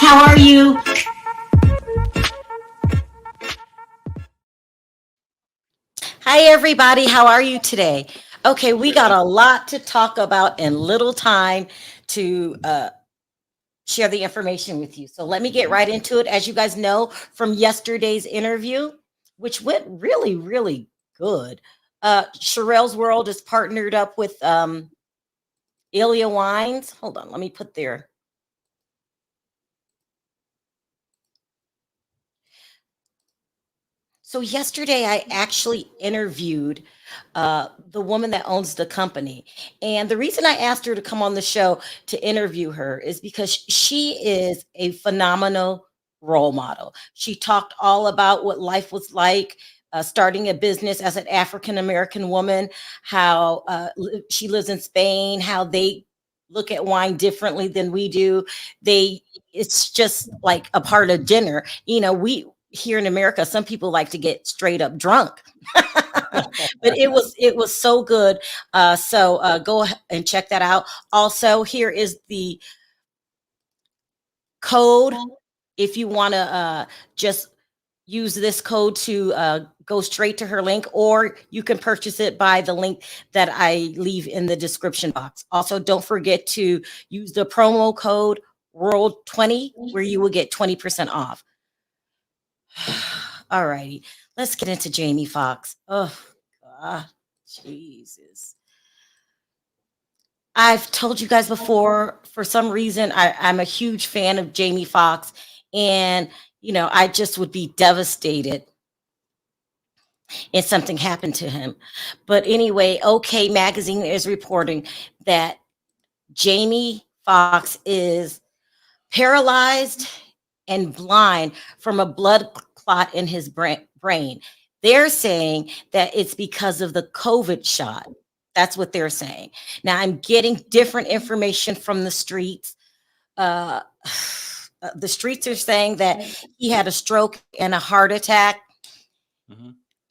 How are you? Hi, everybody. How are you today? Okay, we got a lot to talk about and little time to share the information with you. So let me get right into it. As you guys know from yesterday's interview, which went really, really good, Sharrell's World is partnered up with Ilya Wines. Hold on, let me put there. So yesterday, I actually interviewed the woman that owns the company, and the reason I asked her to come on the show to interview her is because she is a phenomenal role model. She talked all about what life was like. Starting a business as an African American woman, how she lives in Spain, how they look at wine differently than we do. They, it's just like a part of dinner. You know, we here in America, some people like to get straight up drunk. But it was so good. So go and check that out. Also, here is the code if you want to just use this code to go straight to her link, or you can purchase it by the link that I leave in the description box. Also, don't forget to use the promo code World20 where you will get 20% off. All righty, let's get into Jamie Foxx. Oh, God, Jesus. I've told you guys before, for some reason, I'm a huge fan of Jamie Foxx. And, you know, I just would be devastated if something happened to him. But anyway, OK Magazine is reporting that Jamie Foxx is paralyzed and blind from a blood clot in his brain. They're saying that it's because of the COVID shot. That's what they're saying. Now, I'm getting different information from the streets. Uh, the streets are saying that he had a stroke and a heart attack,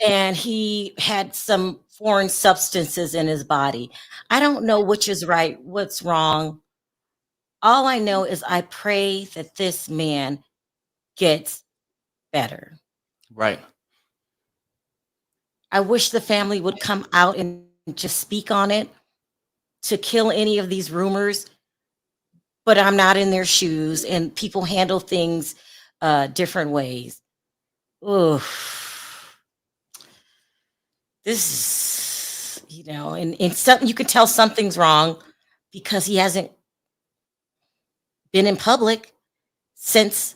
and he had some foreign substances in his body. I don't know which is right, what's wrong. All I know is I pray that this man gets better. Right. I wish the family would come out and just speak on it to kill any of these rumors, but I'm not in their shoes, and people handle things different ways. Ooh, this is, you know, and something you can tell something's wrong because he hasn't been in public since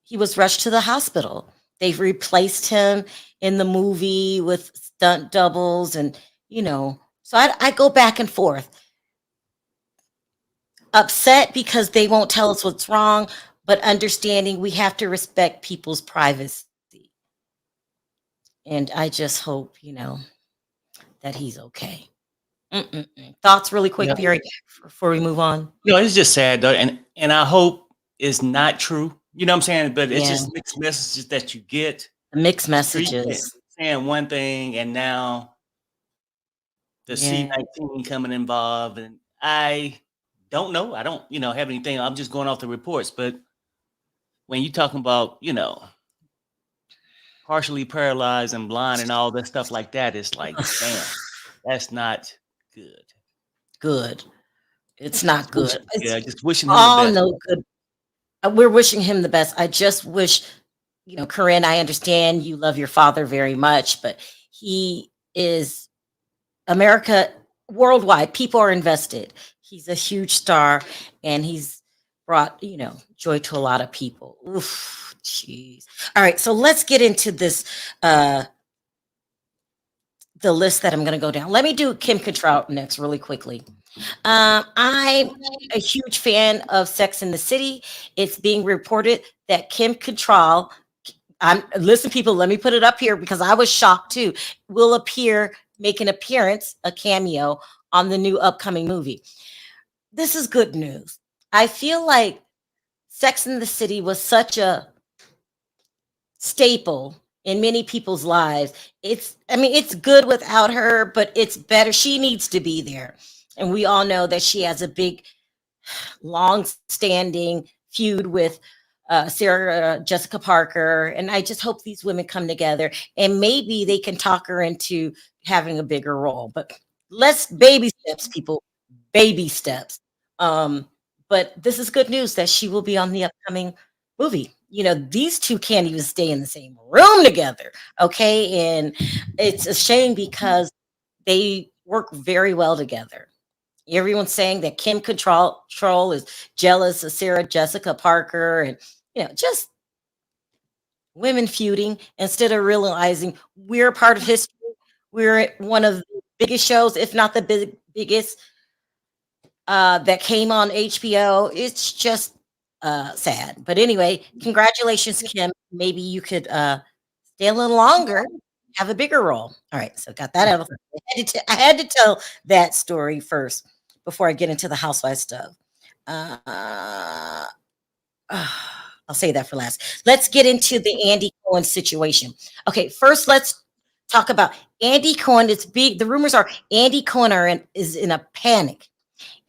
he was rushed to the hospital. They've replaced him in the movie with stunt doubles, and you know, so I go back and forth. Upset because they won't tell us what's wrong, but understanding we have to respect people's privacy. And I just hope, you know, that he's okay. Thoughts really quick, Yeah. Perry, before we move on? It's just sad though, and I hope it's not true. You know what I'm saying? But it's Yeah. just mixed messages that you get. Mixed The street messages. saying one thing, and now the Yeah. C-19 coming involved, and I don't know. I don't, have anything. I'm just going off the reports. But when you talking about, partially paralyzed and blind and all that stuff like that, it's like, damn, that's not good. Good. It's not good. It's Just wishing him all the best. no good. We're wishing him the best. I just wish, you know, Corinne, I understand you love your father very much, but he is America worldwide. People are invested. He's a huge star, and he's brought, you know, joy to a lot of people. Oof, jeez. All right, so let's get into this. The list that I'm going to go down. Let me do Kim Cattrall next, really quickly. I'm a huge fan of Sex in the City. It's being reported that Kim Cattrall, listen, people, let me put it up here because I was shocked too, will make an appearance, a cameo on the new upcoming movie. This is good news. I feel like Sex in the City was such a staple in many people's lives. It's good without her, but it's better. She needs to be there. And we all know that she has a big, long-standing feud with Sarah Jessica Parker, and I just hope these women come together and maybe they can talk her into having a bigger role. But let's baby steps, people, baby steps. Um, but this is good news that she will be on the upcoming movie. You know, these two can't even stay in the same room together. Okay, and it's a shame because they work very well together. Everyone's saying that Kim Control is jealous of Sarah Jessica Parker, and just women feuding instead of realizing we're part of history. We're one of the biggest shows, if not the biggest, that came on HBO. It's just sad. But anyway, congratulations, Kim. Maybe you could stay a little longer, have a bigger role. All right, so got that out of the way. I had to tell that story first before I get into the housewife stuff. Uh, I'll say that for last. Let's get into the Andy Cohen situation. Okay, first let's talk about Andy Cohen. It's big. The rumors are Andy Cohen is in a panic,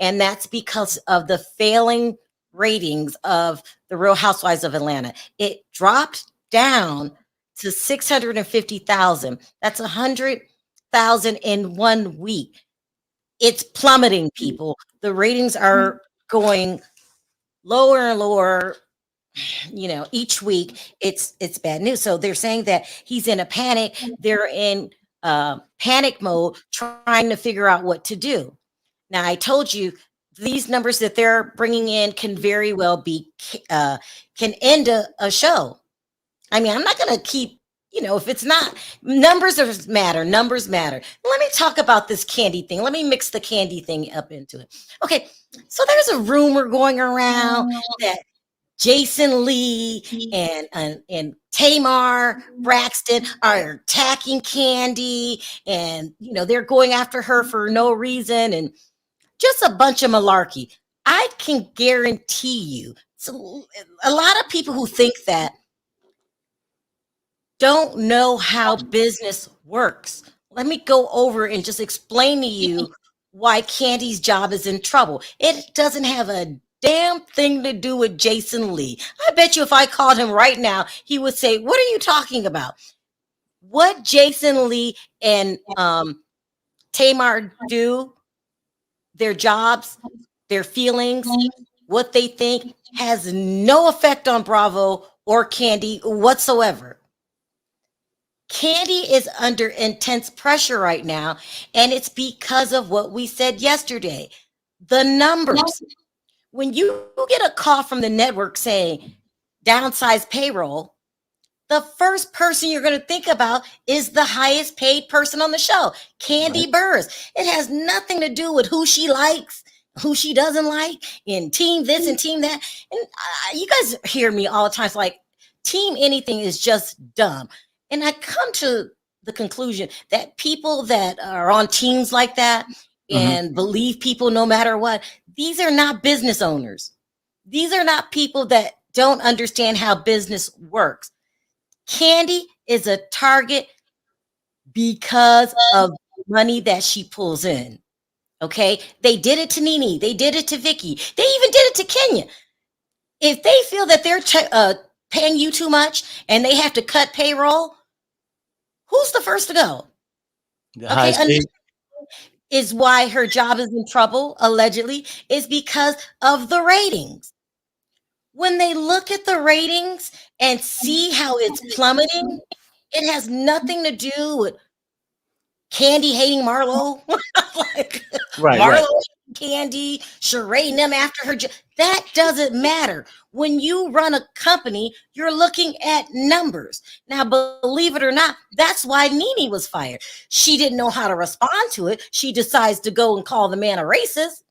and that's because of the failing ratings of the Real Housewives of Atlanta. It dropped down to 650,000. That's 100,000 in 1 week. It's plummeting, people. The ratings are going lower and lower. Each week it's bad news. So they're saying that he's in a panic. They're in panic mode, trying to figure out what to do. Now, I told you these numbers that they're bringing in can very well be can end a show. I mean, I'm not going to keep, if it's not, numbers matter. Numbers matter. Let me talk about this Kandi thing. Let me mix the Kandi thing up into it. Okay, so there's a rumor going around that Jason Lee and Tamar Braxton are attacking Kandi, and they're going after her for no reason, and just a bunch of malarkey. I can guarantee you, so a lot of people who think that don't know how business works. Let me go over and just explain to you why Kandi's job is in trouble. It doesn't have a damn thing to do with Jason Lee. I bet you if I called him right now, he would say, "What are you talking about?" What Jason Lee and Tamar do, their jobs, their feelings, what they think has no effect on Bravo or Kandi whatsoever. Kandi is under intense pressure right now, and it's because of what we said yesterday. The numbers. When you get a call from the network saying downsize payroll, the first person you're going to think about is the highest paid person on the show, Kandi Burruss. It has nothing to do with who she likes, who she doesn't like, and team this and team that. And you guys hear me all the time. It's like team anything is just dumb. And I come to the conclusion that people that are on teams like that and believe people no matter what, these are not business owners. These are not people that don't understand how business works. Kandi is a target because of the money that she pulls in. Okay? They did it to Nene. They did it to Vicky. They even did it to Kenya. If they feel that they're paying you too much and they have to cut payroll, who's the first to go? Okay, is why her job is in trouble, allegedly, is because of the ratings. When they look at the ratings and see how it's plummeting, it has nothing to do with Kandi hating Marlo. Like, Marlo Kandi, Sheree and them after her. That doesn't matter. When you run a company, you're looking at numbers. Now, believe it or not, that's why Nene was fired. She didn't know how to respond to it. She decides to go and call the man a racist.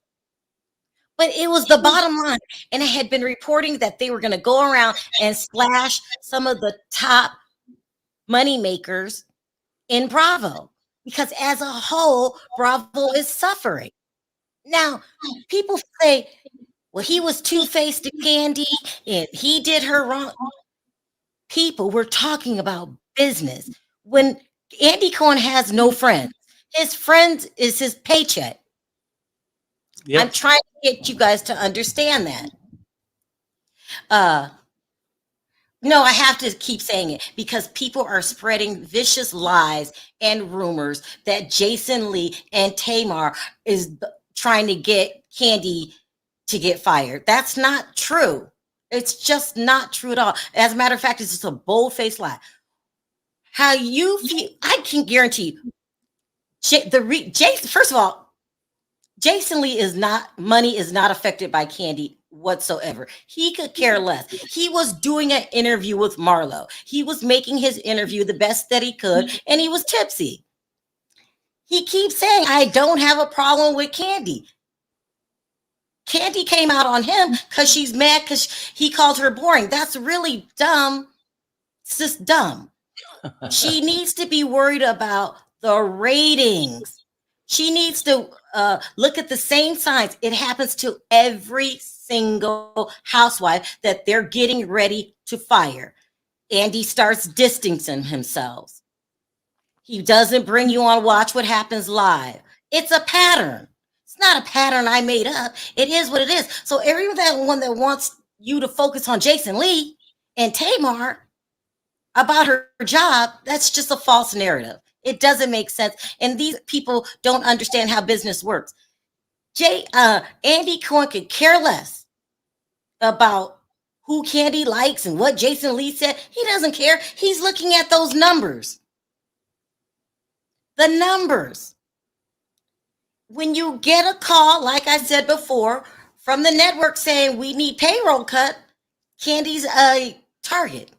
But it was the bottom line. And it had been reporting that they were going to go around and slash some of the top money makers in Bravo. Because as a whole, Bravo is suffering. Now, people say, well, he was two-faced to Kandi and he did her wrong. People, we're talking about business. When Andy Cohen has no friends, his friends is his paycheck. Yep. I'm trying to get you guys to understand that. No, I have to keep saying it because people are spreading vicious lies and rumors that Jason Lee and Tamar is trying to get Kandi to get fired. That's not true. It's just not true at all. As a matter of fact, it's just a bold-faced lie. How you feel, I can guarantee you, Jason, first of all, Jason Lee is not, money is not affected by Kandi whatsoever. He could care less. He was doing an interview with Marlo. He was making his interview the best that he could, and he was tipsy. He keeps saying, I don't have a problem with Kandi. Kandi came out on him because she's mad because he called her boring. That's really dumb. It's just dumb. She needs to be worried about the ratings. She needs to look at the same signs. It happens to every single housewife that they're getting ready to fire. Andy starts distancing himself. He doesn't bring you on Watch What Happens Live. It's a pattern. It's not a pattern I made up. It is what it is. So everyone that wants you to focus on Jason Lee and Tamar about her job, that's just a false narrative. It doesn't make sense. And these people don't understand how business works. Andy Cohen could care less about who Kandi likes and what Jason Lee said. He doesn't care. He's looking at those numbers. The numbers. When you get a call, like I said before, from the network saying we need payroll cut, Kandi's a target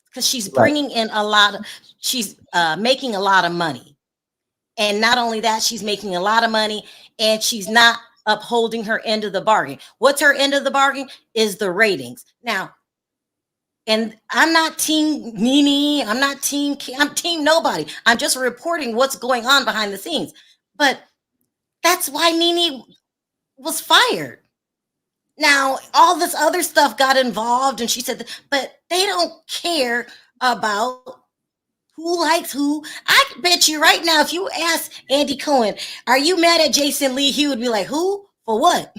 because she's bringing in a lot of, she's making a lot of money. And not only that, she's making a lot of money and she's not upholding her end of the bargain. What's her end of the bargain? Is the ratings. Now, and I'm not team Nene, I'm team nobody. I'm just reporting what's going on behind the scenes. But that's why Nene was fired. Now, all this other stuff got involved, and she said, but they don't care about who likes who. I bet you right now, if you ask Andy Cohen, are you mad at Jason Lee? He would be like, who? For what?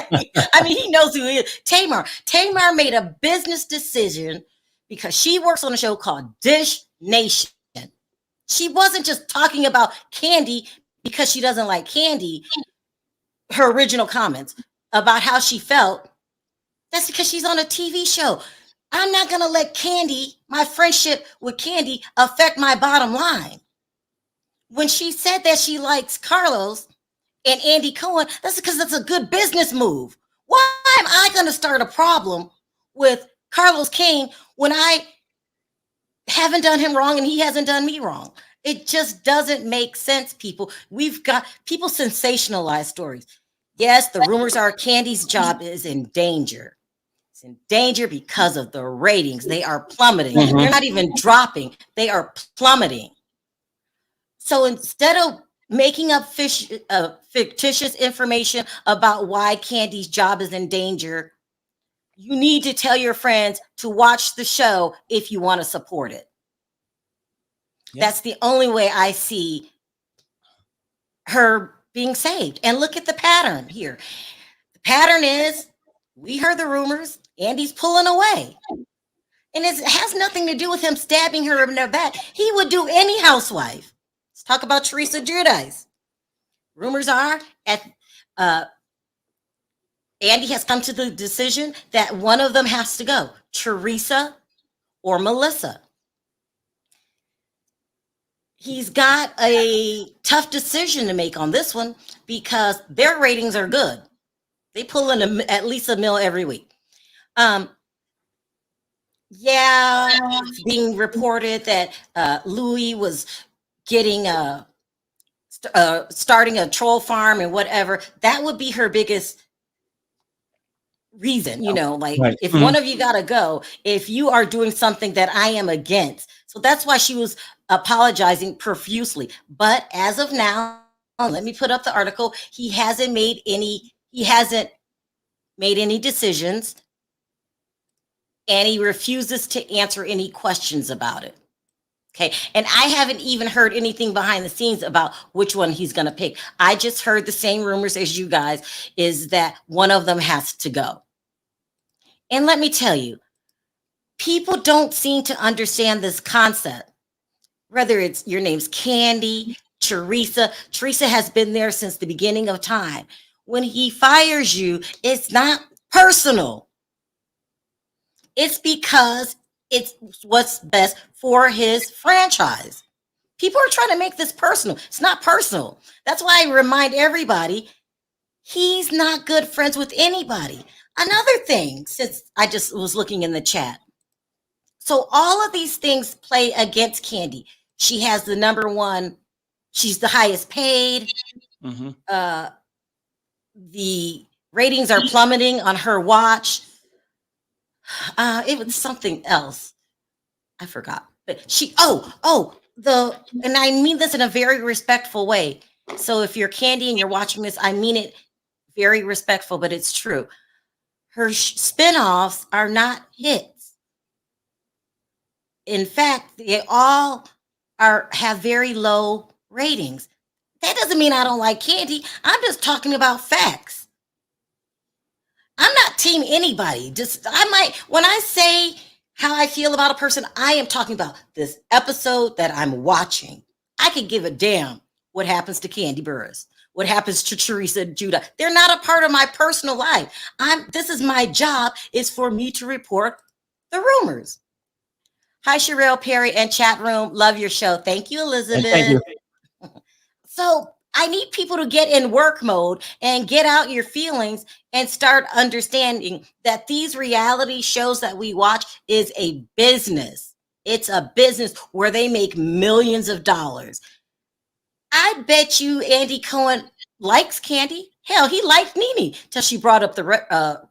I mean, he knows who he is. Tamar made a business decision because she works on a show called Dish Nation. She wasn't just talking about Kandi because she doesn't like Kandi, her original comments about how she felt. That's because she's on a TV show. I'm not going to let Kandi, my friendship with Kandi, affect my bottom line. When she said that she likes Carlos and Andy Cohen, that's because it's a good business move. Why am I going to start a problem with Carlos King when I haven't done him wrong and he hasn't done me wrong? It just doesn't make sense, people. We've got people sensationalize stories. Yes, the rumors are Kandi's job is in danger. It's in danger because of the ratings. They are plummeting. Mm-hmm. They're not even dropping. They are plummeting. So instead of making up fictitious information about why Kandi's job is in danger, you need to tell your friends to watch the show if you want to support it. Yeah. That's the only way I see her being saved. And look at the pattern here. The pattern is, we heard the rumors, Andy's pulling away. And it has nothing to do with him stabbing her in the back. He would do any housewife. Let's talk about Teresa Giudice. Rumors are Andy has come to the decision that one of them has to go, Teresa or Melissa. He's got a tough decision to make on this one because their ratings are good. They pull in at least $1 million every week. It's being reported that Louis was getting starting a troll farm and whatever. That would be her biggest reason, like right. If one of you got to go, if you are doing something that I am against. So that's why she was apologizing profusely. But as of now, let me put up the article. He hasn't made any decisions, and he refuses to answer any questions about it. Okay. And I haven't even heard anything behind the scenes about which one he's going to pick. I just heard the same rumors as you guys, is that one of them has to go. And let me tell you, People don't seem to understand this concept. Whether it's your name's Kandi, Teresa. Teresa has been there since the beginning of time. When he fires you, it's not personal. It's because it's what's best for his franchise. People are trying to make this personal. It's not personal. That's why I remind everybody he's not good friends with anybody. Another thing, since I just was looking in the chat. So all of these things play against Kandi. She has the number one, she's the highest paid. The ratings are plummeting on her watch. It was something else. I forgot. But and I mean this in a very respectful way. So if you're Kandi and you're watching this, I mean it very respectful, but it's true. Her spinoffs are not hits. In fact, they all have very low ratings. That doesn't mean I don't like Kandi. I'm just talking about facts. I'm not team anybody. When I say how I feel about a person, I am talking about this episode that I'm watching. I could give a damn what happens to Kandi Burruss, what happens to Teresa Judah. They're not a part of my personal life. This is my job, is for me to report the rumors. Hi, Sharrell, Perry, and chat room. Love your show. Thank you, Elizabeth. Thank you. So I need people to get in work mode and get out your feelings and start understanding that these reality shows that we watch is a business. It's a business where they make millions of dollars. I bet you Andy Cohen likes Kandi. Hell, he liked Nene till she brought up the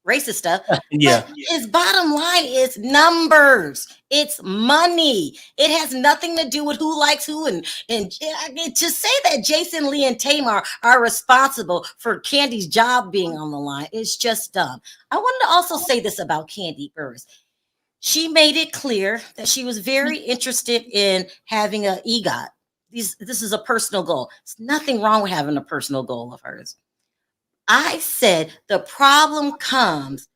racist stuff. Yeah. But his bottom line is numbers. It's money. It has nothing to do with who likes who. And to say that Jason, Lee, and Tamar are responsible for Kandi's job being on the line is just dumb. I wanted to also say this about Kandi Burruss. She made it clear that she was very interested in having an EGOT. This is a personal goal. There's nothing wrong with having a personal goal of hers. I said the problem comes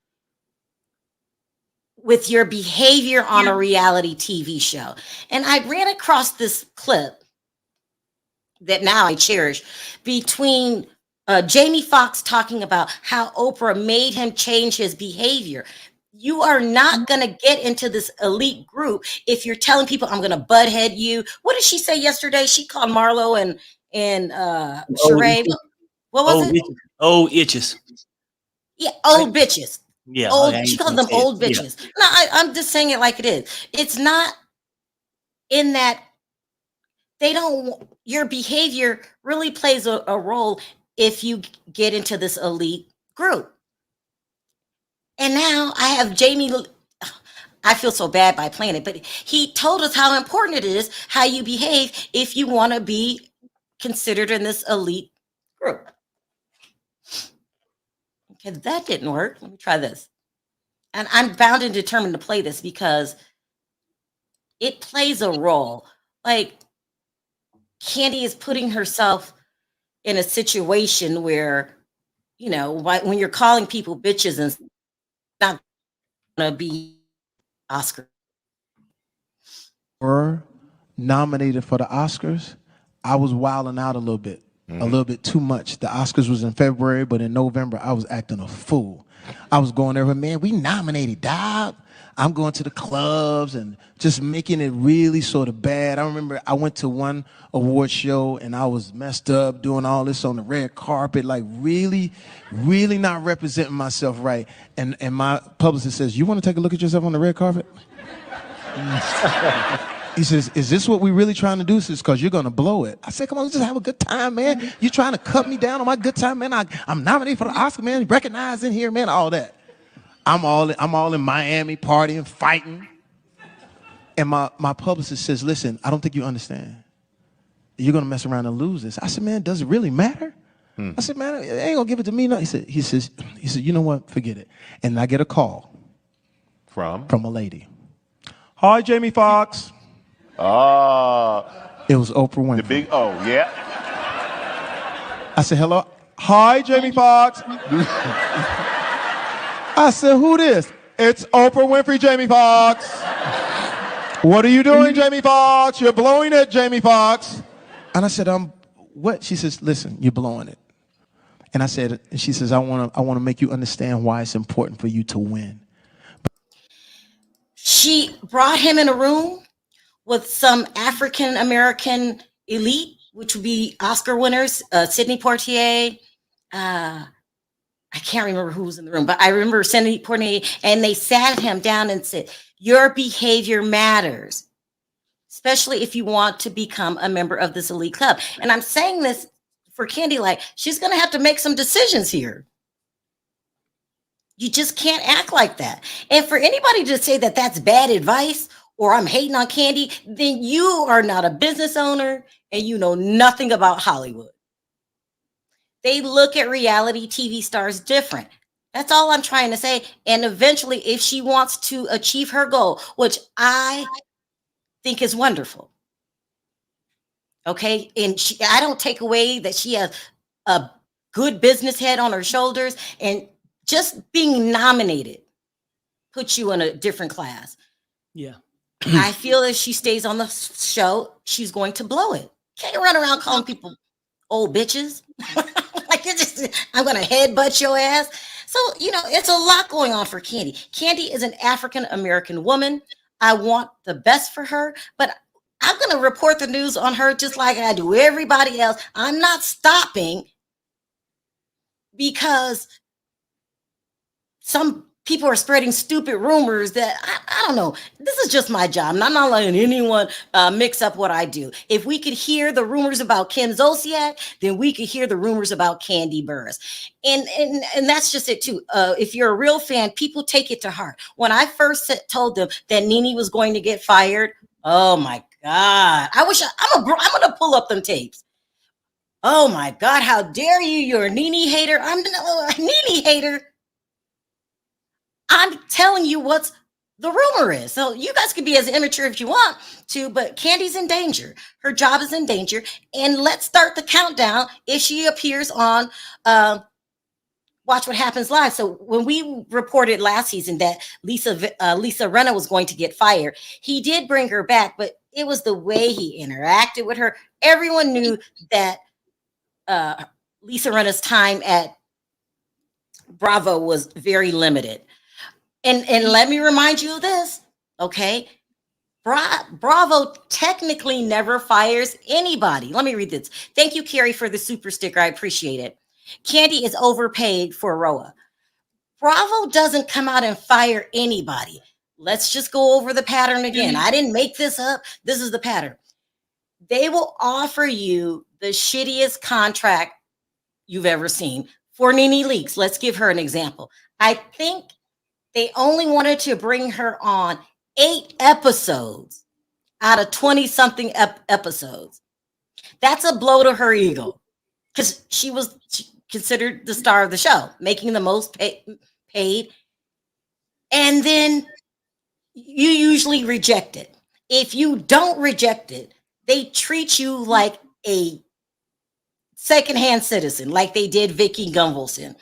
with your behavior on a reality TV show. And I ran across this clip that now I cherish between Jamie Foxx talking about how Oprah made him change his behavior. You are not going to get into this elite group if you're telling people, I'm going to butthead you. What did she say yesterday? She called Marlo and Sheree. What was it? Old itches. Yeah, old bitches. Yeah. Old, she calls them old bitches. Yeah. No, I'm just saying it like it is. It's not in that your behavior really plays a role if you get into this elite group. And now I have Jamie. I feel so bad by playing it, but he told us how important it is how you behave if you want to be considered in this elite group. Okay, that didn't work. Let me try this. And I'm bound and determined to play this because it plays a role. Like Kandi is putting herself in a situation where, when you're calling people bitches and not gonna be Oscar. Were nominated for the Oscars, I was wilding out a little bit. A little bit too much. The Oscars was in February, but in November, I was acting a fool. I was going there with, man, we nominated, dog. I'm going to the clubs and just making it really sort of bad. I remember I went to one award show and I was messed up doing all this on the red carpet, like really, really not representing myself right. And my publicist says, you want to take a look at yourself on the red carpet? He says, is this what we're really trying to do? He says, because you're going to blow it. I said, come on, let's just have a good time, man. You're trying to cut me down on my good time, man. I'm nominated for the Oscar, man. Recognized in here, man, all that. I'm all in Miami partying, fighting. And my publicist says, listen, I don't think you understand. You're going to mess around and lose this. I said, man, does it really matter? I said, man, it ain't going to give it to me. No. He said, you know what? Forget it. And I get a call. From a lady. Hi, Jamie Foxx. It was Oprah Winfrey. The big O, yeah. I said, hello. Hi, Jamie Foxx. I said, who this? It's Oprah Winfrey, Jamie Foxx. What are you doing, Jamie Foxx? You're blowing it, Jamie Foxx. And I said, what? She says, listen, you're blowing it. And I said, and she says, I want to make you understand why it's important for you to win. She brought him in a room with some African American elite, which would be Oscar winners, Sidney Poitier. I can't remember who was in the room, but I remember Sidney Poitier, and they sat him down and said, your behavior matters, especially if you want to become a member of this elite club. And I'm saying this for Kandi, like, she's going to have to make some decisions here. You just can't act like that. And for anybody to say that that's bad advice or I'm hating on Kandi, then you are not a business owner and you know nothing about Hollywood. They look at reality TV stars different. That's all I'm trying to say. And eventually, if she wants to achieve her goal, which I think is wonderful, okay? And I don't take away that she has a good business head on her shoulders, and just being nominated puts you in a different class. Yeah. I feel if she stays on the show, she's going to blow it. Can't run around calling people old bitches. Like, I'm going to headbutt your ass. So, it's a lot going on for Kandi. Kandi is an African-American woman. I want the best for her, but I'm going to report the news on her just like I do everybody else. I'm not stopping because some people are spreading stupid rumors that I don't know. This is just my job. And I'm not letting anyone mix up what I do. If we could hear the rumors about Kim Zolciak, then we could hear the rumors about Kandi Burruss. And that's just it too. If you're a real fan, people take it to heart. When I first told them that Nene was going to get fired, oh my God. I'm going to pull up them tapes. Oh my God, how dare you? You're a Nene hater. I'm a Nene hater. I'm telling you what the rumor is. So you guys can be as immature if you want to, but Kandi's in danger. Her job is in danger. And let's start the countdown if she appears on Watch What Happens Live. So when we reported last season that Lisa Rinna was going to get fired, he did bring her back, but it was the way he interacted with her. Everyone knew that Lisa Rinna's time at Bravo was very limited. And let me remind you of this, okay? Bravo technically never fires anybody. Let me read this. Thank you, Carrie, for the super sticker. I appreciate it. Kandi is overpaid for Roa. Bravo doesn't come out and fire anybody. Let's just go over the pattern again. I didn't make this up. This is the pattern. They will offer you the shittiest contract you've ever seen. For Nene Leakes, let's give her an example. I think they only wanted to bring her on 8 episodes out of 20-something episodes. That's a blow to her ego because she was considered the star of the show, making the most paid. And then you usually reject it. If you don't reject it, they treat you like a secondhand citizen, like they did Vicky Gunvalson.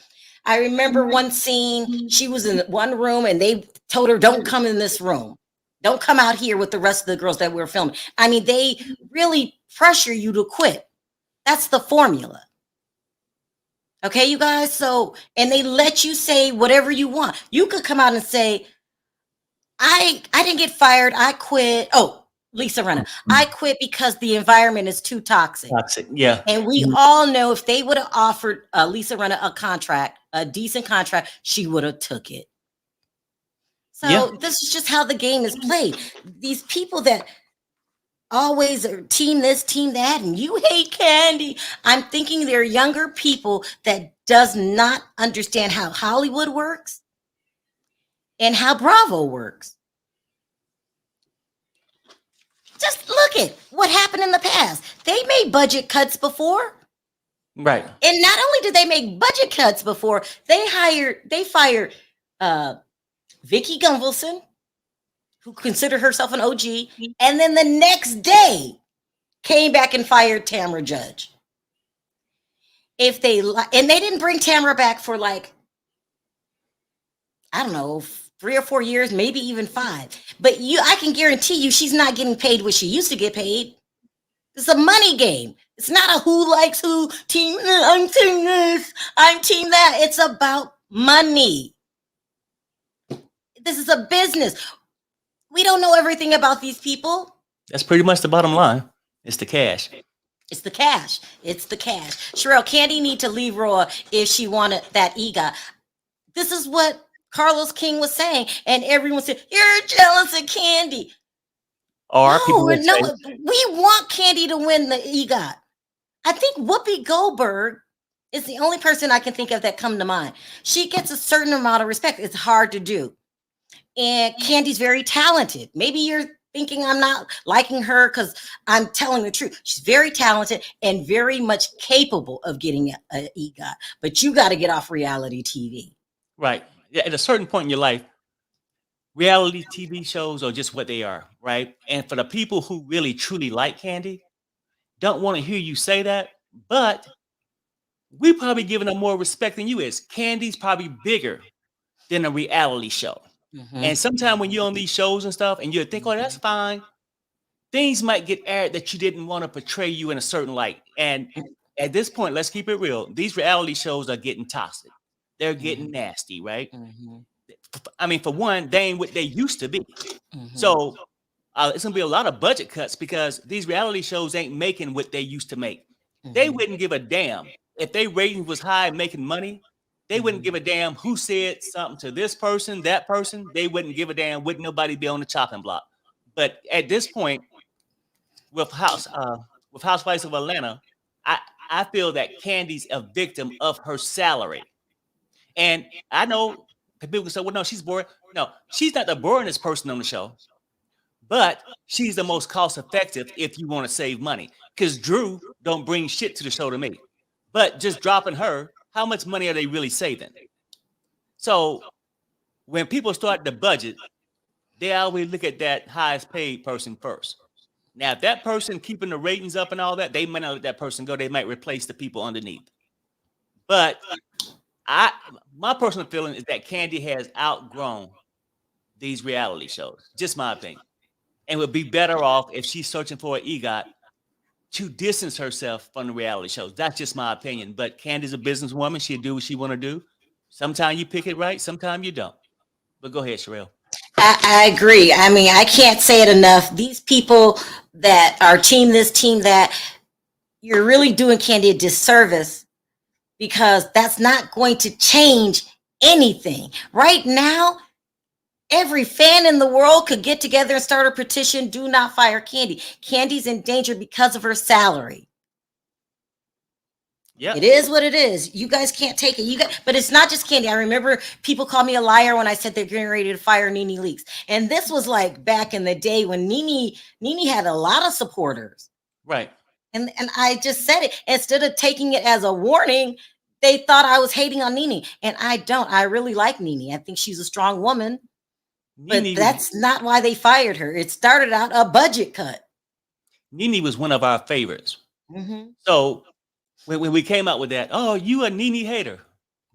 I remember one scene, she was in one room and they told her, don't come in this room. Don't come out here with the rest of the girls that we're filming. I mean, they really pressure you to quit. That's the formula. Okay, you guys? So, and they let you say whatever you want. You could come out and say, I didn't get fired. I quit. Oh, Lisa Rinna, I quit because the environment is too toxic. Toxic, yeah. And we all know if they would have offered Lisa Rinna a contract, a decent contract, she would have took it. So this is just how the game is played. These people that always are team this, team that, and you hate Kandi. I'm thinking they're younger people that does not understand how Hollywood works and how Bravo works. Just look at what happened in the past. They made budget cuts before. Right. And not only did they make budget cuts before, they fired Vicky Gunvalson, who considered herself an OG, and then the next day came back and fired Tamar Judge. And they didn't bring Tamara back for like, I don't know, 3 or 4 years, maybe even 5. But I can guarantee you she's not getting paid what she used to get paid. It's a money game. It's not a who likes who team. I'm team this, I'm team that. It's about money. This is a business. We don't know everything about these people. That's pretty much the bottom line. It's the cash. It's the cash. It's the cash. Sharrell, Kandi need to leave Raw if she wanted that EGOT. This is what Carlos King was saying, and everyone said, "You're jealous of Kandi." Or No, we want Kandi to win the EGOT. I think Whoopi Goldberg is the only person I can think of that come to mind. She gets a certain amount of respect. It's hard to do. And Kandi's very talented. Maybe you're thinking I'm not liking her because I'm telling the truth. She's very talented and very much capable of getting an EGOT. But you got to get off reality TV. Right. At a certain point in your life, reality TV shows are just what they are, right? And for the people who really truly like Kandi, don't want to hear you say that, but we probably giving her more respect than you is. Kandi's probably bigger than a reality show. And sometimes when you're on these shows and stuff, and you think, "Oh, that's fine," things might get aired that you didn't want to portray you in a certain light. And at this point, let's keep it real. These reality shows are getting toxic. They're getting nasty, right? I mean, for one, they ain't what they used to be. So it's gonna be a lot of budget cuts because these reality shows ain't making what they used to make. They wouldn't give a damn if their ratings was high and making money. They wouldn't give a damn who said something to this person, that person. They wouldn't give a damn. Wouldn't nobody be on the chopping block? But at this point, with Housewives of Atlanta, I feel that Kandi's a victim of her salary. And I know people can say, "Well, no, she's boring." No, she's not the boringest person on the show, but she's the most cost effective if you want to save money. Because Drew don't bring shit to the show to me. But just dropping her, how much money are they really saving? So when people start the budget, they always look at that highest paid person first. Now, if that person keeping the ratings up and all that, they might not let that person go. They might replace the people underneath. But my personal feeling is that Kandi has outgrown these reality shows. Just my opinion. And would be better off if she's searching for an EGOT to distance herself from the reality shows. That's just my opinion. But Kandi's a businesswoman. She'll do what she want to do. Sometimes you pick it right. Sometimes you don't. But go ahead, Sharrell. I agree. I mean, I can't say it enough. These people that are team this, team that, you're really doing Kandi a disservice because that's not going to change anything. Right now, every fan in the world could get together and start a petition. Do not fire Kandi. Kandi's in danger because of her salary. Yeah, it is what it is. You guys can't take it. But it's not just Kandi. I remember people called me a liar when I said they're getting ready to fire Nene Leakes. And this was like back in the day when Nene had a lot of supporters. Right. And I just said it. Instead of taking it as a warning, they thought I was hating on Nene. And I don't. I really like Nene. I think she's a strong woman. But that's not why they fired her. It started out a budget cut. Nene was one of our favorites. So when we came out with that, "Oh, you a Nene hater."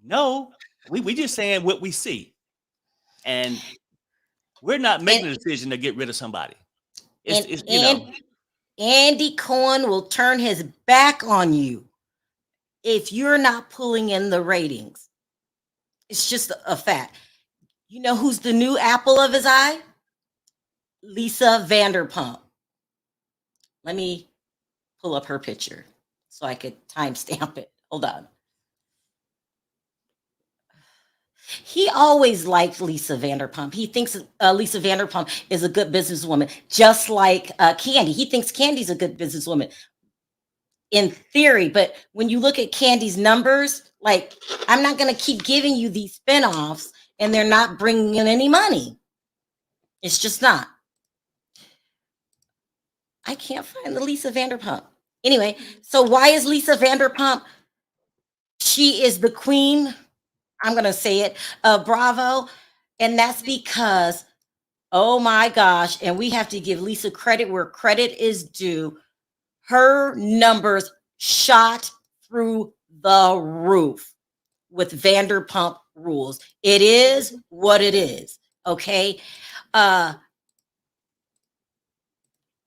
No, we just saying what we see. And we're not making a decision to get rid of somebody. Andy Cohen will turn his back on you if you're not pulling in the ratings. It's just a fact. You know who's the new apple of his eye? Lisa Vanderpump. Let me pull up her picture so I could timestamp it. Hold on. He always liked Lisa Vanderpump. He thinks Lisa Vanderpump is a good businesswoman, just like Kandi. He thinks Kandi's a good businesswoman in theory. But when you look at Kandi's numbers, like, I'm not going to keep giving you these spinoffs and they're not bringing in any money. It's just not. I can't find the Lisa Vanderpump. Anyway, so why is Lisa Vanderpump? She is the queen, I'm going to say it, of Bravo. And that's because, oh my gosh, and we have to give Lisa credit where credit is due. Her numbers shot through the roof with Vanderpump Rules. It is what it is. Okay.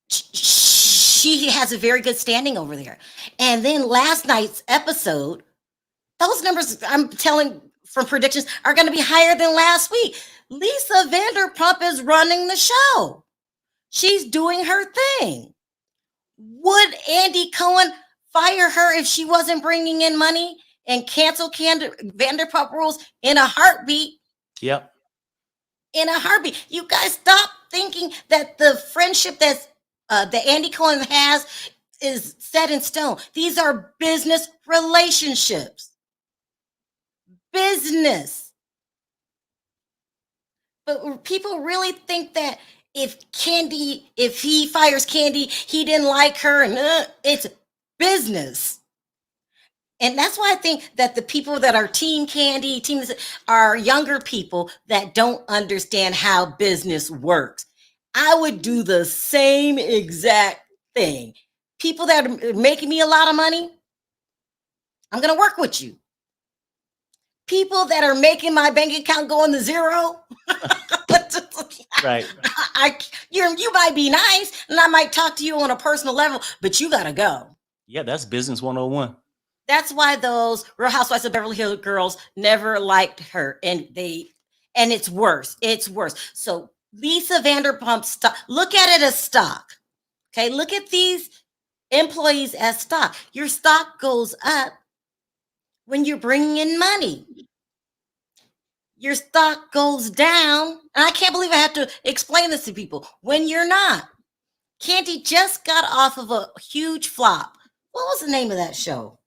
She has a very good standing over there. And then last night's episode, those numbers I'm telling from predictions are going to be higher than last week. Lisa Vanderpump is running the show. She's doing her thing. Would Andy Cohen fire her if she wasn't bringing in money and cancel Vanderpump Rules in a heartbeat? Yep. In a heartbeat. You guys stop thinking that the friendship that Andy Cohen has is set in stone. These are business relationships. Business. But people really think that if he fires Kandi, he didn't like her, and it's business. And that's why I think that the people that are team Kandi, are younger people that don't understand how business works. I would do the same exact thing. People that are making me a lot of money, I'm going to work with you. People that are making my bank account go into zero, right? You might be nice, and I might talk to you on a personal level, but you got to go. Yeah, that's business 101. That's why those Real Housewives of Beverly Hills girls never liked her, and it's worse. It's worse. So Lisa Vanderpump stock. Look at it as stock. Okay, look at these employees as stock. Your stock goes up when you're bringing in money. Your stock goes down, and I can't believe I have to explain this to people, when you're not. Kandi just got off of a huge flop. What was the name of that show?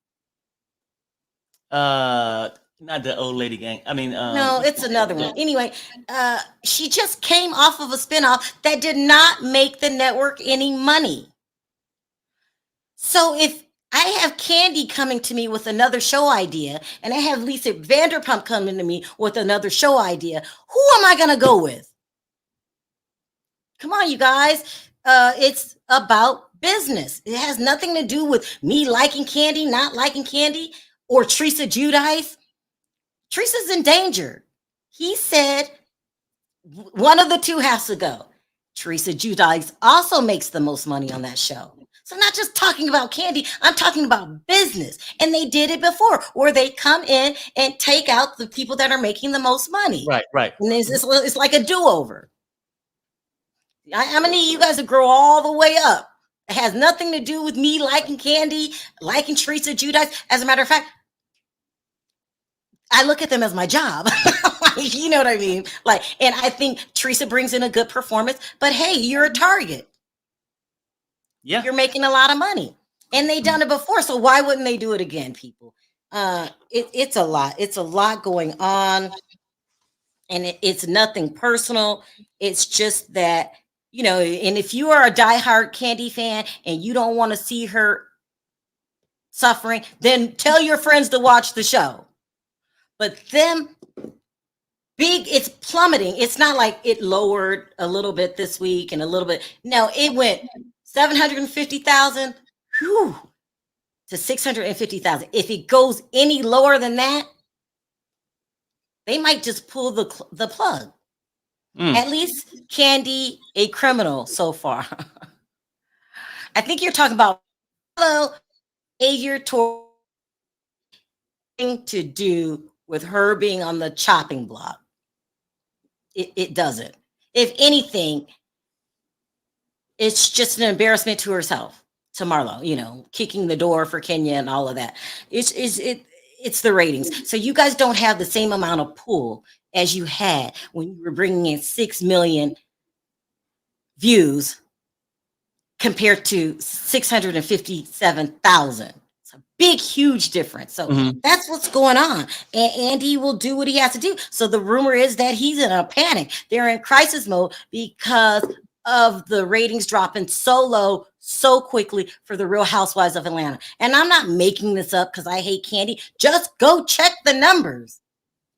Not the old lady gang. I mean, no, it's another one. Anyway, she just came off of a spinoff that did not make the network any money. So if I have Kandi coming to me with another show idea, and I have Lisa Vanderpump coming to me with another show idea, who am I going to go with? Come on, you guys. It's about business. It has nothing to do with me liking Kandi, not liking Kandi, or Teresa Giudice. Teresa's in danger. He said one of the two has to go. Teresa Giudice also makes the most money on that show. So I'm not just talking about Kandi, I'm talking about business. And they did it before, where they come in and take out the people that are making the most money. Right. And it's like a do-over. How many of you guys will grow all the way up? It has nothing to do with me liking Kandi, liking Teresa Giudice. As a matter of fact, I look at them as my job. You know what I mean? And I think Teresa brings in a good performance, but hey, you're a target. Yeah. You're making a lot of money. And they've done it before, so why wouldn't they do it again, people? It's a lot. It's a lot going on. And it's nothing personal. It's just that, and if you are a diehard Kandi fan and you don't want to see her suffering, then tell your friends to watch the show. But it's plummeting. It's not like it lowered a little bit this week and a little bit. No, it went 750,000 to 650,000. If it goes any lower than that, they might just pull the plug. At least Kandi, a criminal so far. I think you're talking about behavior to do with her being on the chopping block. It doesn't. If anything, it's just an embarrassment to herself, to Marlo, kicking the door for Kenya and all of that. It's the ratings. So you guys don't have the same amount of pull as you had when you were bringing in 6 million views compared to 657,000. It's a big, huge difference. So that's what's going on. And Andy will do what he has to do. So the rumor is that he's in a panic. They're in crisis mode because of the ratings dropping so low so quickly for the Real Housewives of Atlanta. And I'm not making this up because I hate Kandi. Just go check the numbers.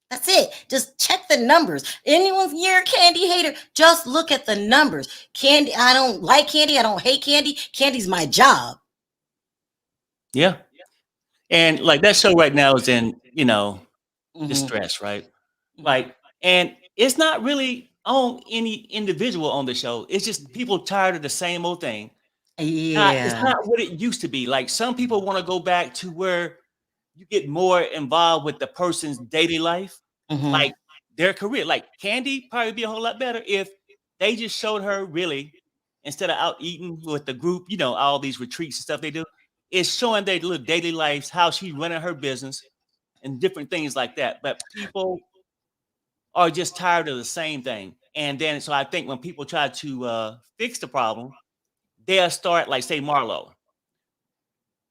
That's it. Just check the numbers. You're a Kandi hater, just look at the numbers. Kandi, I don't like Kandi. I don't hate Kandi. Kandi's my job. Yeah. And that show right now is in, distress, right? And it's not really on any individual on the show. It's just people tired of the same old thing. It's Yeah. not what it used to be. Like some people want to go back to where you get more involved with the person's daily life, like their career. Like Kandi probably be a whole lot better if they just showed her really, instead of out eating with the group, you know, all these retreats and stuff they do, it's showing their little daily lives, how she's running her business and different things like that. But people are just tired of the same thing. And then, so I think when people try to fix the problem, they'll start like, say, Marlo.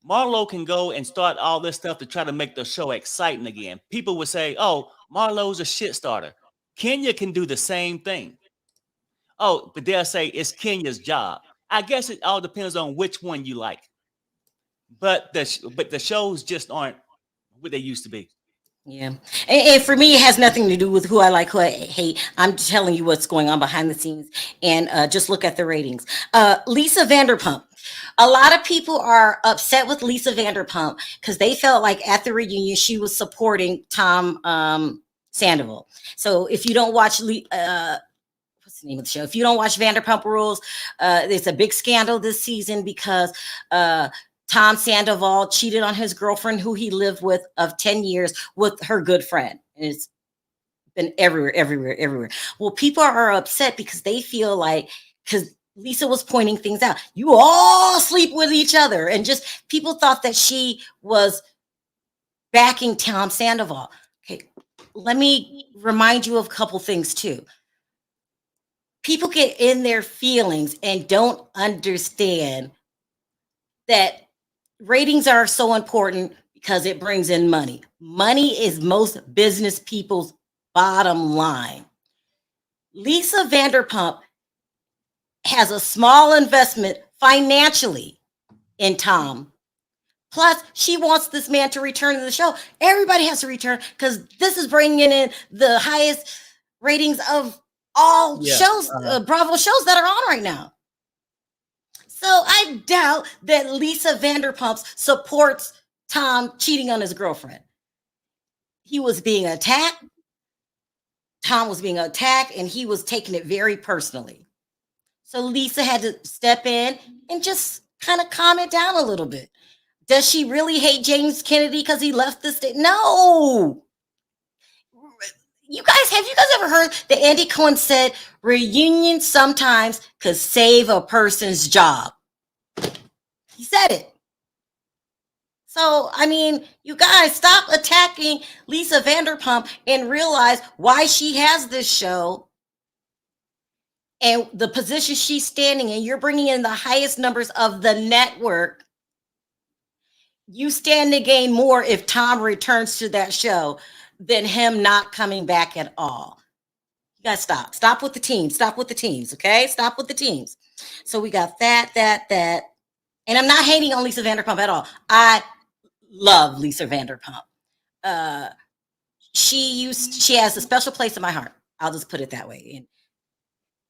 Marlo can go and start all this stuff to try to make the show exciting again. People would say, oh, Marlo's a shit starter. Kenya can do the same thing. Oh, but they'll say it's Kenya's job. I guess it all depends on which one you like. But the shows just aren't what they used to be. Yeah. And for me, it has nothing to do with who I like, who I hate. I'm telling you what's going on behind the scenes. And just look at the ratings. Lisa Vanderpump. A lot of people are upset with Lisa Vanderpump because they felt like at the reunion she was supporting Tom Sandoval. So if you don't watch what's the name of the show? If you don't watch Vanderpump Rules, it's a big scandal this season because Tom Sandoval cheated on his girlfriend who he lived with of 10 years with her good friend. And it's been everywhere. Well, people are upset because they feel like, because Lisa was pointing things out, you all sleep with each other. And just people thought that she was backing Tom Sandoval. Okay, let me remind you of a couple things too. People get in their feelings and don't understand that ratings are so important because it brings in money. Money is most business people's bottom line. Lisa Vanderpump has a small investment financially in Tom. Plus, she wants this man to return to the show. Everybody has to return because this is bringing in the highest ratings of all shows, Bravo shows that are on right now. So I doubt that Lisa Vanderpump supports Tom cheating on his girlfriend. He was being attacked. Tom was being attacked, and he was taking it very personally. So Lisa had to step in and just kind of calm it down a little bit. Does she really hate James Kennedy because he left the state? No. Have you guys ever heard that Andy Cohen said reunion sometimes could save a person's job? He said it. So, I mean, you guys stop attacking Lisa Vanderpump and realize why she has this show and the position she's standing in. You're bringing in the highest numbers of the network. You stand to gain more if Tom returns to that show than him not coming back at all. You guys stop. Stop with the teams. Stop with the teams, okay? Stop with the teams. So we got that. And I'm not hating on Lisa Vanderpump at all. I love Lisa Vanderpump. She has a special place in my heart. I'll just put it that way. And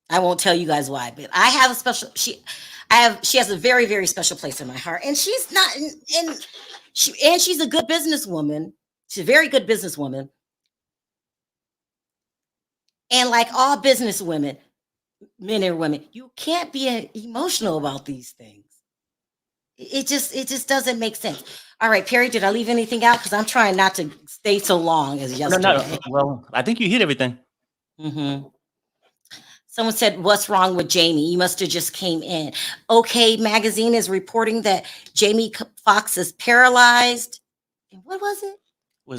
I won't tell you guys why, but I have a special. She has a very, very special place in my heart. And she's not. And she's a good businesswoman. She's a very good businesswoman. And like all business women, men and women, you can't be emotional about these things. It just doesn't make sense. All right, Perry, did I leave anything out? Because I'm trying not to stay so long as yesterday. No. Well, I think you hit everything. Mm-hmm. Someone said, what's wrong with Jamie? You must have just came in. OK Magazine is reporting that Jamie Foxx is paralyzed. And what was it?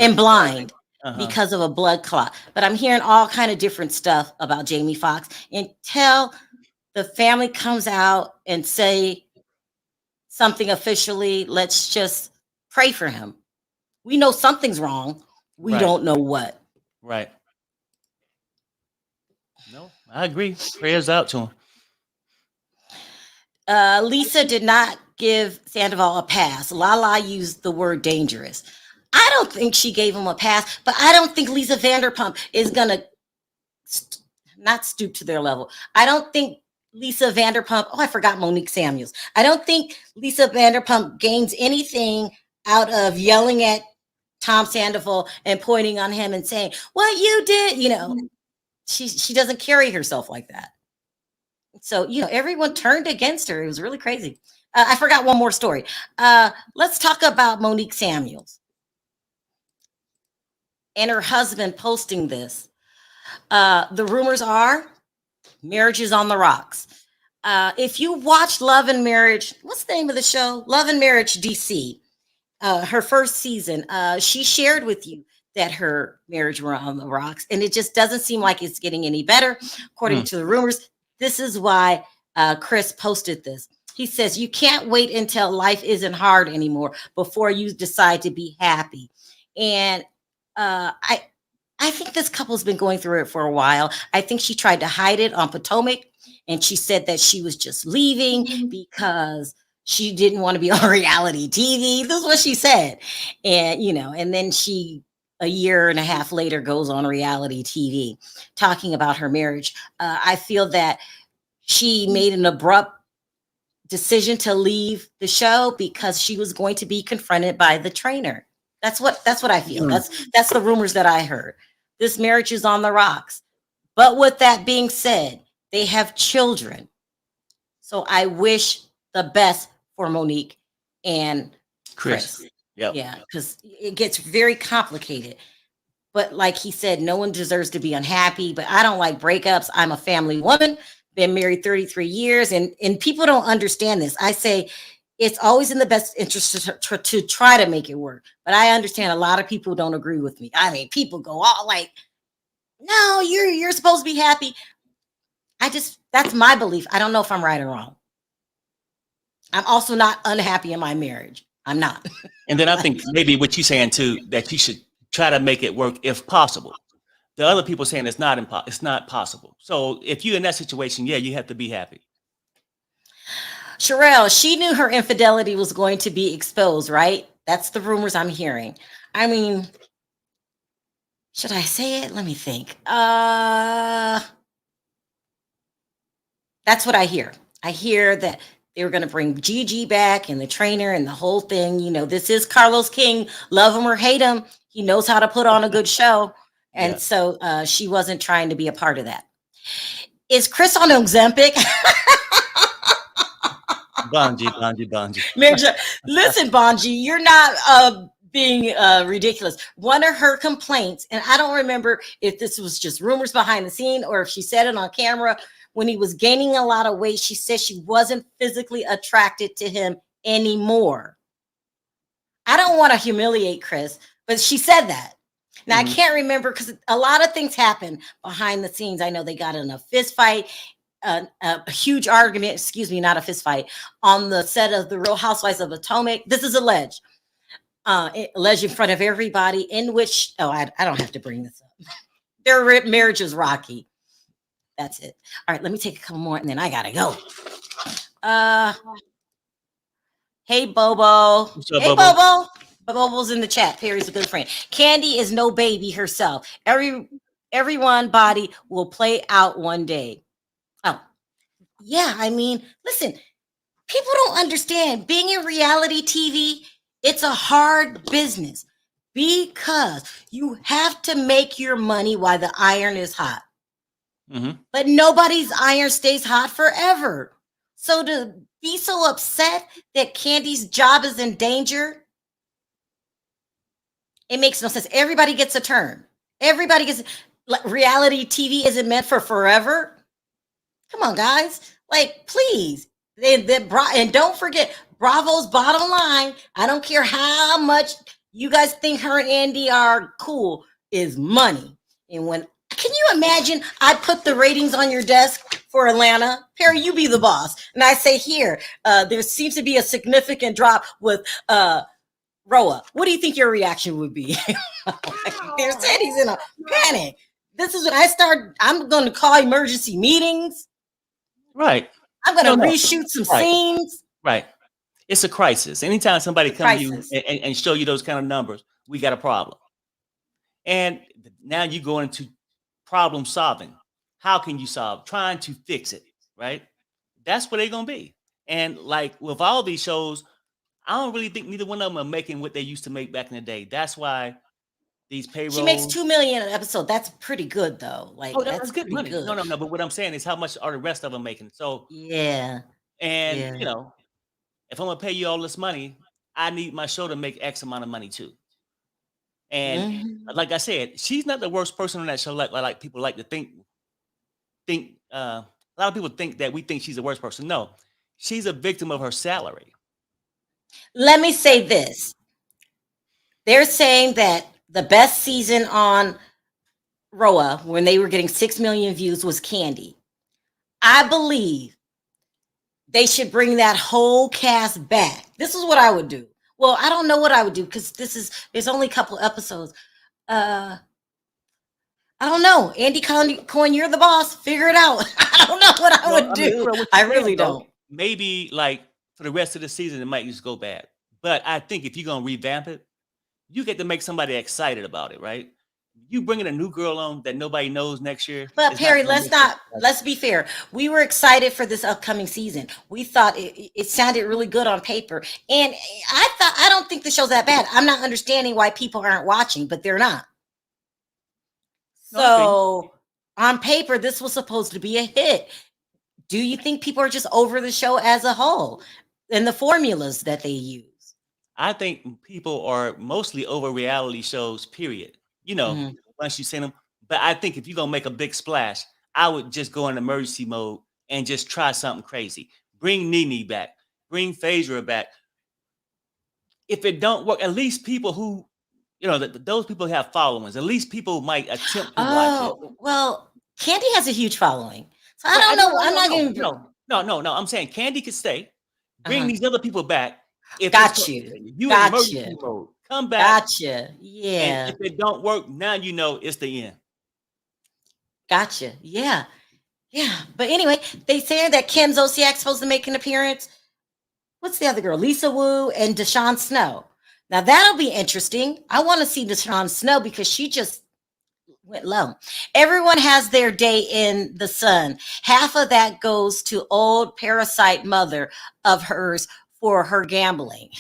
And blind because of a blood clot. But I'm hearing all kind of different stuff about Jamie Foxx. Until the family comes out and say something officially, let's just pray for him. We know something's wrong. We don't know what. Right. No, I agree. Prayers out to him. Lisa did not give Sandoval a pass. Lala used the word dangerous. I don't think she gave him a pass, but I don't think Lisa Vanderpump is going to not stoop to their level. I don't think Lisa Vanderpump, I forgot Monique Samuels. I don't think Lisa Vanderpump gains anything out of yelling at Tom Sandoval and pointing on him and saying, what you did, she doesn't carry herself like that. So, everyone turned against her. It was really crazy. I forgot one more story. Let's talk about Monique Samuels and her husband posting this. The rumors are marriage is on the rocks. If you watch Love and Marriage, what's the name of the show? Love and Marriage DC. Her first season, she shared with you that her marriage were on the rocks, and it just doesn't seem like it's getting any better, according to the rumors. This is why Chris posted this. He says, you can't wait until life isn't hard anymore before you decide to be happy. And I think this couple's been going through it for a while. I think she tried to hide it on Potomac, and she said that she was just leaving because she didn't want to be on reality TV. This is what she said. And, and then she, a year and a half later, goes on reality TV talking about her marriage. I feel that she made an abrupt decision to leave the show because she was going to be confronted by the trainer. That's what I feel. That's the rumors that I heard. This marriage is on the rocks. But with that being said, they have children. So I wish the best for Monique and Chris. Yep. Yeah, because it gets very complicated. But like he said, no one deserves to be unhappy. But I don't like breakups. I'm a family woman, been married 33 years, and people don't understand this. I say it's always in the best interest to try to make it work. But I understand a lot of people don't agree with me. I mean, people go all like, no, you're supposed to be happy. That's my belief. I don't know if I'm right or wrong. I'm also not unhappy in my marriage. I'm not. And then I think maybe what you're saying too, that you should try to make it work if possible. The other people saying it's not possible. So if you're in that situation, yeah, you have to be happy. Sharrell, she knew her infidelity was going to be exposed, right? That's the rumors I'm hearing. I mean, should I say it? Let me think. That's what I hear. I hear that they were going to bring Gigi back and the trainer and the whole thing. This is Carlos King. Love him or hate him. He knows how to put on a good show. And so she wasn't trying to be a part of that. Is Chris on Ozempic? Bonji. Listen, Bonji, you're not being ridiculous. One of her complaints, and I don't remember if this was just rumors behind the scene or if she said it on camera, when he was gaining a lot of weight, she said she wasn't physically attracted to him anymore. I don't want to humiliate Chris, but she said that. Now, I can't remember because a lot of things happen behind the scenes. I know they got in a fist fight, a huge argument, not a fist fight, on the set of The Real Housewives of Potomac. This is alleged in front of everybody, in which, I don't have to bring this up. Their marriage is rocky. That's it. All right, let me take a couple more and then I gotta go. Hey, Bobo. What's up, hey, Bobo? Bobo. Bobo's in the chat. Perry's a good friend. Kandi is no baby herself. Everyone body will play out one day. Oh, yeah. I mean, listen, people don't understand being in reality TV. It's a hard business because you have to make your money while the iron is hot. But nobody's iron stays hot forever. So to be so upset that Kandi's job is in danger, it makes no sense. Everybody gets a turn. Everybody gets reality TV isn't meant for forever. Come on, guys. Like, please. And don't forget, Bravo's bottom line, I don't care how much you guys think her and Andy are cool, is money. And can you imagine I put the ratings on your desk for Atlanta? Perry, you be the boss. And I say, here, there seems to be a significant drop with Roa. What do you think your reaction would be? They're saying he's in a panic. This is when I'm going to call emergency meetings. Right. I'm going to reshoot some scenes. Right. It's a crisis. Anytime somebody comes to you and show you those kind of numbers, we got a problem. And now you go into problem solving. How can you solve? Trying to fix it, right? That's what they're going to be. And like with all these shows, I don't really think neither one of them are making what they used to make back in the day. That's why these payrolls. She makes $2 million an episode. That's pretty good though. Like Oh, that's that's good pretty money. good. No. But what I'm saying is, how much are the rest of them making? So, Yeah. and Yeah. you know, if I'm gonna pay you all this money, I need my show to make X amount of money too. And like I said, she's not the worst person on that show. Like people like to think. A lot of people think that we think she's the worst person. No, she's a victim of her salary. Let me say this. They're saying that the best season on Roa, when they were getting 6 million views, was Kandi. I believe they should bring that whole cast back. This is what I would do. Well, I don't know what I would do because there's only a couple episodes. I don't know. Andy Cohen, you're the boss. Figure it out. I don't know what I would do. I really don't. Maybe like for the rest of the season, it might just go bad. But I think if you're gonna revamp it, you get to make somebody excited about it, right? You bringing a new girl on that nobody knows next year. But Perry, let's be fair. We were excited for this upcoming season. We thought it sounded really good on paper. And I don't think the show's that bad. I'm not understanding why people aren't watching, but they're not. So on paper, this was supposed to be a hit. Do you think people are just over the show as a whole and the formulas that they use? I think people are mostly over reality shows, period. You know, once you seen them. But I think if you're going to make a big splash, I would just go in emergency mode and just try something crazy. Bring Nene back. Bring Phaedra back. If it don't work, at least people who, you know, those people have followings. At least people might attempt to watch it. Well, Kandi has a huge following. So I don't know. I'm not going to. No. I'm saying Kandi could stay. Bring these other people back. Got you. You in emergency mode. Come back. Gotcha. Yeah. And if it don't work, now you know it's the end. Gotcha. Yeah. Yeah. But anyway, they say that Kim Zolciak's supposed to make an appearance. What's the other girl? Lisa Wu and Deshawn Snow. Now that'll be interesting. I want to see Deshawn Snow because she just went low. Everyone has their day in the sun. Half of that goes to old parasite mother of hers for her gambling.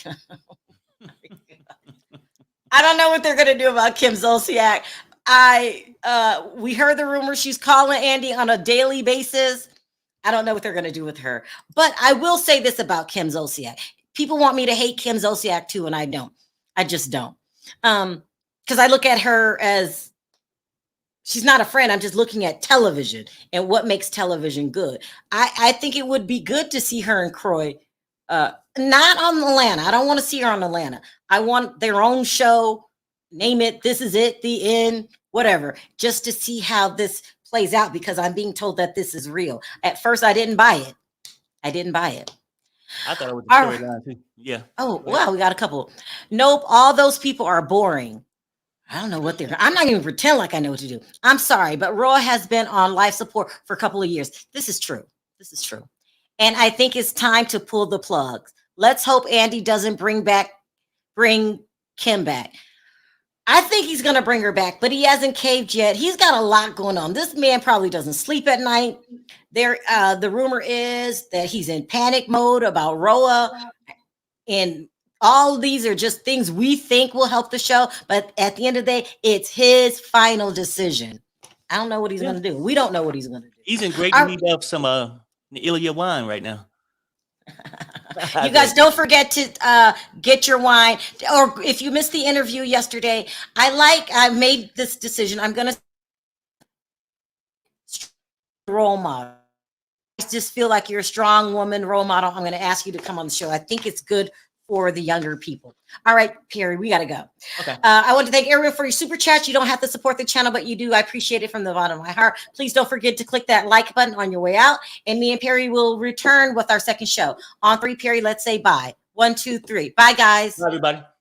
I don't know what they're going to do about Kim Zolciak. We heard the rumor she's calling Andy on a daily basis. I don't know what they're going to do with her. But I will say this about Kim Zolciak. People want me to hate Kim Zolciak too, and I don't. I just don't. Because I look at her as she's not a friend. I'm just looking at television and what makes television good. I think it would be good to see her and Croy. Not on Atlanta. I don't want to see her on Atlanta. I want their own show. Name it. This is it. The end. Whatever. Just to see how this plays out because I'm being told that this is real. At first, I didn't buy it. I thought it was a storyline too. Yeah. Oh, wow. We got a couple. Nope. All those people are boring. I don't know what they're. I'm not even pretend like I know what to do. I'm sorry, but Roa has been on life support for a couple of years. This is true. And I think it's time to pull the plugs. Let's hope Andy doesn't bring Kim back. I think he's going to bring her back, but he hasn't caved yet. He's got a lot going on. This man probably doesn't sleep at night. The rumor is that he's in panic mode about Roa. And all of these are just things we think will help the show. But at the end of the day, it's his final decision. I don't know what he's going to do. We don't know what he's going to do. He's in great need of some Ilya wine right now. You guys don't forget to get your wine. Or if you missed the interview yesterday, I made this decision. I'm going to role model. I just feel like you're a strong woman role model. I'm going to ask you to come on the show. I think it's good for the younger people. All right, Perry, we got to go. Okay. I want to thank everyone for your super chats. You don't have to support the channel, but you do. I appreciate it from the bottom of my heart. Please don't forget to click that like button on your way out. And me and Perry will return with our second show. On 3, Perry, let's say bye. 1, 2, 3. Bye, guys. Bye, everybody.